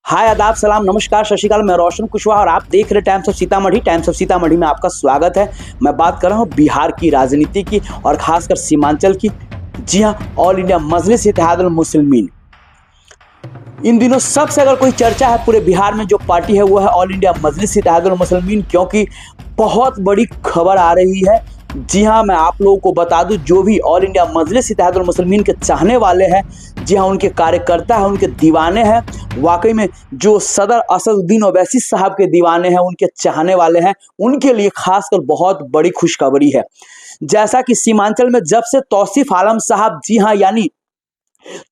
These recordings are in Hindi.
हाय आदाब सलाम नमस्कार सत श्री अकाल। मैं रोशन कुशवाहा और आप देख रहे times of Sitamarhi. Times of Sitamarhi में आपका स्वागत है। मैं बात कर रहा हूँ बिहार की राजनीति की और खासकर सीमांचल की। जी हाँ, ऑल इंडिया मजलिस इत्तेहादुल मुस्लिमीन। इन दिनों सबसे अगर कोई चर्चा है पूरे बिहार में जो पार्टी है वो है ऑल इंडिया मजलिस इत्तेहादुल मुस्लिमीन, क्योंकि बहुत बड़ी खबर आ रही है। जी हाँ, मैं आप लोगों को बता दूं, जो भी ऑल इंडिया मजलिस इत्तेहादुल मुस्लिमीन के चाहने वाले हैं, जी हाँ, उनके कार्यकर्ता हैं, उनके दीवाने हैं, वाकई में जो सदर असदुद्दीन ओवैसी साहब के दीवाने हैं, उनके चाहने वाले हैं, उनके लिए खासकर बहुत बड़ी खुशखबरी है। जैसा कि सीमांचल में जब से तौसीफ आलम साहब, जी हाँ, यानी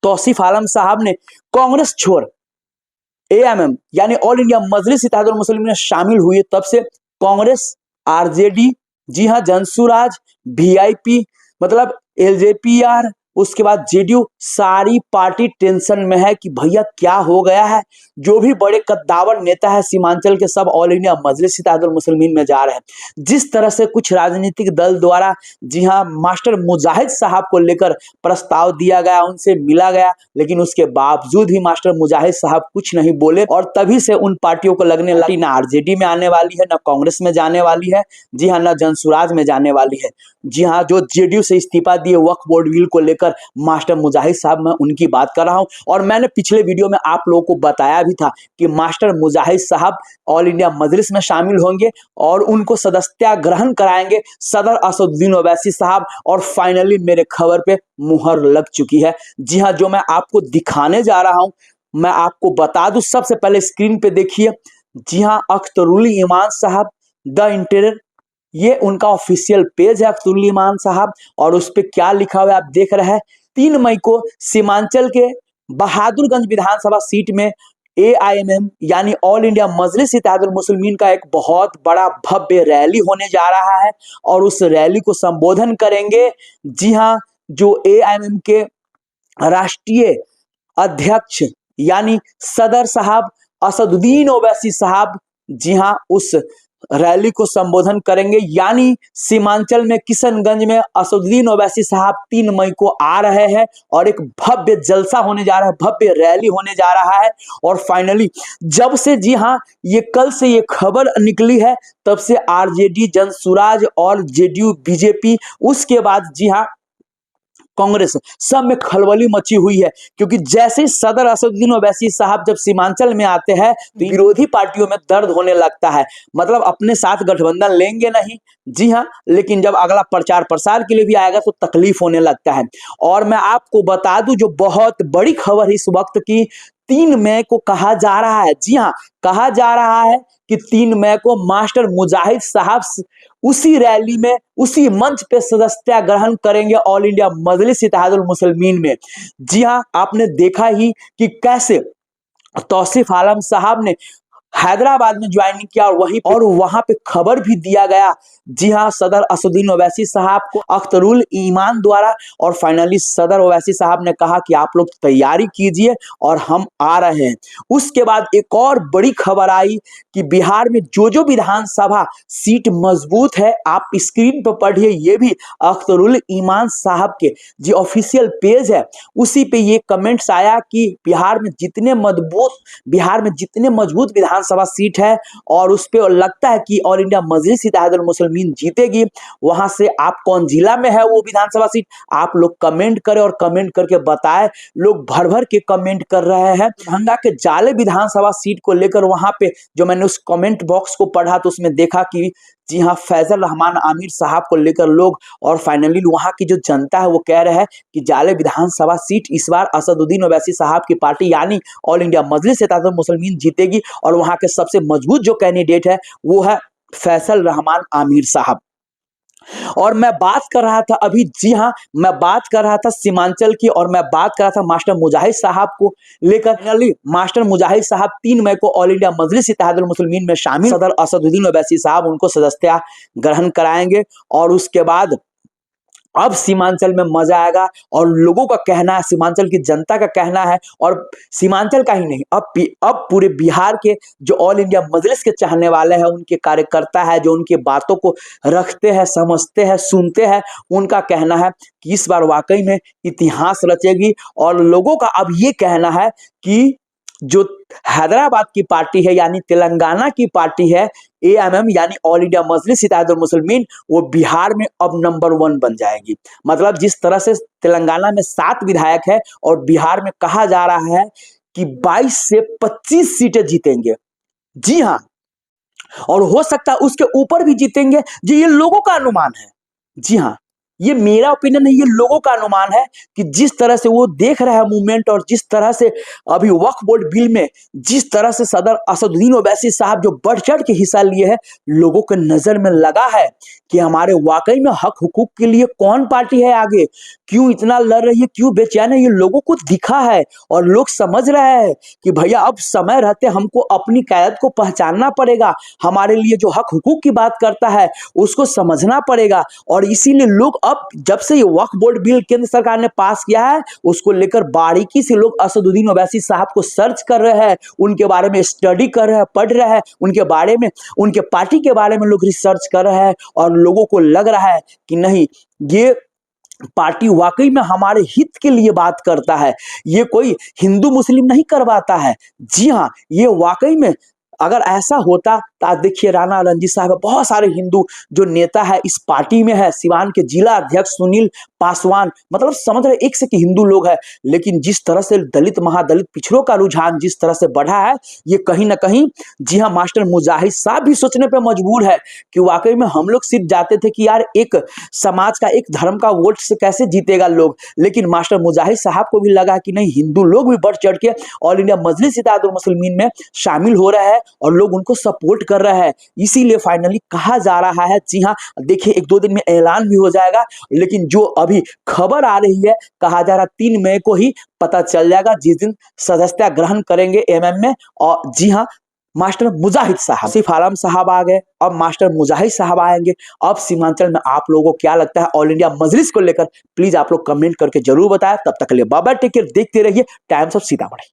तौसीफ आलम साहब ने कांग्रेस छोड़ एएमएम यानी ऑल इंडिया मजलिस इत्तेहादुल मुस्लिमीन में शामिल हुए, तब से कांग्रेस, आरजेडी, जी हाँ, जनसुराज, वीआईपी मतलब एलजेपीआर, उसके बाद जेडीयू, सारी पार्टी टेंशन में है कि भैया क्या हो गया है। जो भी बड़े कद्दावर नेता है सीमांचल के, सब ऑल इंडिया मजलिस इत्तेहादुल मुस्लिमीन में जा रहे हैं। जिस तरह से कुछ राजनीतिक दल द्वारा, जी हाँ, मास्टर मुजाहिद साहब को लेकर प्रस्ताव दिया गया, उनसे मिला गया, लेकिन उसके बावजूद भी मास्टर मुजाहिद साहब कुछ नहीं बोले और तभी से उन पार्टियों को लगने लगी ना आरजेडी में आने वाली है, ना कांग्रेस में जाने वाली है, जी हाँ, ना जनसुराज में जाने वाली है। जी हाँ, जो जेडीयू से इस्तीफा दिए वक्फ बोर्ड बिल को लेकर मास्टर मुजाहिद साहब, मैं उनकी बात कर रहा हूं। और मैंने पिछले वीडियो में आप लोगों को बताया भी था कि मास्टर मुजाहिद साहब ऑल इंडिया मजलिस में शामिल होंगे और उनको सदस्यता ग्रहण कराएंगे सदर असदुद्दीन ओवैसी साहब। और फाइनली मेरे खबर पे मुहर लग चुकी है। जी हाँ, जो मैं आपको दिखाने जा रहा हूं, मैं आपको बता दूं, सबसे पहले स्क्रीन पे देखिए। जी हाँ, अख्तरुल ईमान साहब द इंटीरियर, ये उनका ऑफिशियल पेज है अख्तरुल ईमान साहब, और उस पे क्या लिखा हुआ है आप देख रहे हैं। 3 मई को सीमांचल के बहादुरगंज विधानसभा सीट में एआईएमएम यानी ऑल इंडिया मजलिस इत्तेहादुल मुस्लिमीन का एक बहुत बड़ा भव्य रैली होने जा रहा है और उस रैली को संबोधन करेंगे, जी हाँ, जो एआईएमएम के राष्ट्रीय अध्यक्ष यानी सदर साहब असदुद्दीन ओवैसी साहब। जी हाँ, उस रैली को संबोधन करेंगे। यानी सीमांचल में किशनगंज में असदुद्दीन ओवैसी साहब 3 मई को आ रहे हैं और एक भव्य जलसा होने जा रहा है, भव्य रैली होने जा रहा है। और फाइनली जब से, जी हाँ, ये कल से ये खबर निकली है, तब से आरजेडी, जनसुराज और जेडीयू, बीजेपी, उसके बाद जी हाँ कांग्रेस, सब में खलबली मची हुई है। क्योंकि जैसे सदर असदुद्दीन ओवैसी साहब जब सीमांचल में आते हैं तो विरोधी पार्टियों में दर्द होने लगता है। मतलब अपने साथ गठबंधन लेंगे नहीं, जी हाँ, लेकिन जब अगला प्रचार प्रसार के लिए भी आएगा तो तकलीफ होने लगता है। और मैं आपको बता दूं, जो बहुत बड़ी खबर इस वक्त की, 3 मई को कहा जा रहा है, जी हाँ, कहा जा रहा है कि 3 मई को मास्टर मुजाहिद साहब उसी रैली में, उसी मंच पे सदस्यता ग्रहण करेंगे ऑल इंडिया मजलिस इत्तेहादुल मुस्लिमीन में। जी हाँ, आपने देखा ही कि कैसे तौसीफ आलम साहब ने हैदराबाद में ज्वाइनिंग किया और वहां पे खबर भी दिया गया, जी हाँ, सदर असदुद्दीन ओवैसी साहब को अख्तरुल ईमान द्वारा। और फाइनली सदर ओवैसी साहब ने कहा कि आप लोग तैयारी कीजिए और हम आ रहे हैं। उसके बाद एक और बड़ी खबर आई कि बिहार में जो विधानसभा सीट मजबूत है, आप स्क्रीन पर पढ़िए, ये भी अख्तरुल ईमान साहब के जो ऑफिशियल पेज है उसी पे ये कमेंट्स आया कि बिहार में जितने मजबूत विधानसभा सीट है और उस पे लगता है कि ऑल इंडिया मजलिस इत्तेहादुल मुस्लिमीन जीतेगी। वहां से आप कौन जिला में है वो विधानसभा सीट, आप लोग कमेंट करें और कमेंट करके बताएं। लोग भर भर के कमेंट कर रहे हैं दरभंगा के जाले विधानसभा सीट को लेकर। वहां पे जो मैंने उस कमेंट बॉक्स को पढ़ा तो उसमें देखा कि जी हाँ, फैजल रहमान आमिर साहब को लेकर लोग, और फाइनली वहां की जो जनता है वो कह रहे हैं कि जाले विधानसभा सीट इस बार असदुद्दीन ओवैसी साहब की पार्टी यानी ऑल इंडिया मजलिस इत्तेहादुल मुस्लिमीन जीतेगी। और वहां के सबसे मजबूत जो कैंडिडेट है वो है फैसल रहमान आमिर साहब। और मैं बात कर रहा था अभी, जी हाँ, मैं बात कर रहा था सीमांचल की, और मैं बात कर रहा था मास्टर मुजाहिद साहब को लेकर। फाइनली मास्टर मुजाहिद साहब 3 मई को ऑल इंडिया मजलिस इत्तेहादुल मुस्लिमीन में शामिल, सदर असदुद्दीन ओवैसी साहब उनको सदस्यता ग्रहण कराएंगे। और उसके बाद अब सीमांचल में मजा आएगा। और लोगों का कहना है, सीमांचल की जनता का कहना है, और सीमांचल का ही नहीं, अब पूरे बिहार के जो ऑल इंडिया मजलिस के चाहने वाले हैं, उनके कार्यकर्ता है, जो उनकी बातों को रखते हैं, समझते हैं, सुनते हैं, उनका कहना है कि इस बार वाकई में इतिहास रचेगी। और लोगों का अब ये कहना है कि जो हैदराबाद की पार्टी है यानी तेलंगाना की पार्टी है एएमएम यानी ऑल इंडिया मजलिस इत्तेहादुल मुस्लिमीन, वो बिहार में अब नंबर 1 बन जाएगी। मतलब जिस तरह से तेलंगाना में 7 विधायक है और बिहार में कहा जा रहा है कि 22 से 25 सीटें जीतेंगे। जी हाँ, और हो सकता है उसके ऊपर भी जीतेंगे, ये लोगों का अनुमान है। जी हाँ, ये मेरा ओपिनियन नहीं, ये लोगों का अनुमान है कि जिस तरह से वो देख रहा है मूवमेंट और जिस तरह से अभी वक्फ बोर्ड बिल में जिस तरह से सदर असदुद्दीन ओवैसी साहब जो बढ़ चढ़ के हिस्सा लिए हैं, लोगों के नजर में लगा है कि हमारे वाकई में हक हुकूक के लिए कौन पार्टी है आगे, क्यों इतना लड़ रही है, क्यों बेचैन है, ये लोगों को दिखा है और लोग समझ रहे हैं कि भैया अब समय रहते हमको अपनी कायदत को पहचानना पड़ेगा, हमारे लिए जो हक हुकूक की बात करता है उसको समझना पड़ेगा। और इसीलिए लोग अब जब से ये वक्फ बोर्ड बिल केंद्र सरकार ने पास किया है उसको लेकर बारीकी से लोग असदुद्दीन ओवैसी साहब को सर्च कर रहे हैं, उनके बारे में स्टडी कर रहे हैं, पढ़ रहे हैं, उनके बारे में, उनके पार्टी के बारे में लोग रिसर्च कर रहे हैं और लोगों को लग रहा है कि नहीं, ये पार्टी वाकई में हमारे हित के लिए बात करता है, ये कोई हिंदू मुस्लिम नहीं करवाता है। जी हाँ, ये वाकई में अगर ऐसा होता तो आज देखिए राणा रणजीत साहब, बहुत सारे हिंदू जो नेता है इस पार्टी में है, सिवान के जिला अध्यक्ष सुनील पासवान, मतलब समझ रहे एक से कि हिंदू लोग है। लेकिन जिस तरह से दलित महादलित पिछड़ों का रुझान जिस तरह से बढ़ा है, ये कहीं ना कहीं, जी हाँ, मास्टर मुजाहिद साहब भी सोचने पर मजबूर है कि वाकई में हम लोग सिर्फ जाते थे कि यार एक समाज का, एक धर्म का वोट से कैसे जीतेगा लोग, लेकिन मास्टर मुजाहिद साहब को भी लगा कि नहीं, हिंदू लोग भी बढ़ चढ़ के ऑल इंडिया मजलिस इत्तेहादुल मुस्लिमीन में शामिल हो रहा है और लोग उनको सपोर्ट कर रहा है। इसीलिए फाइनली कहा जा रहा है, जी हाँ, देखिए 1-2 दिन में ऐलान भी हो जाएगा, लेकिन जो अभी खबर आ रही है, कहा जा रहा 3 मई को ही पता चल जाएगा, जिस दिन सदस्यता ग्रहण करेंगे एमएम में। और जी हाँ, मास्टर मुजाहिद साहब, सिर्फ आलम साहब आ गए, अब मास्टर मुजाहिद साहब आएंगे। अब सीमांचल में आप लोगों को क्या लगता है ऑल इंडिया मजलिस को लेकर, प्लीज आप लोग कमेंट करके जरूर बताएं। तब तक के लिए बाय बाय, टेक केयर, देखते रहिए टाइम्स ऑफ सीतामढ़ी।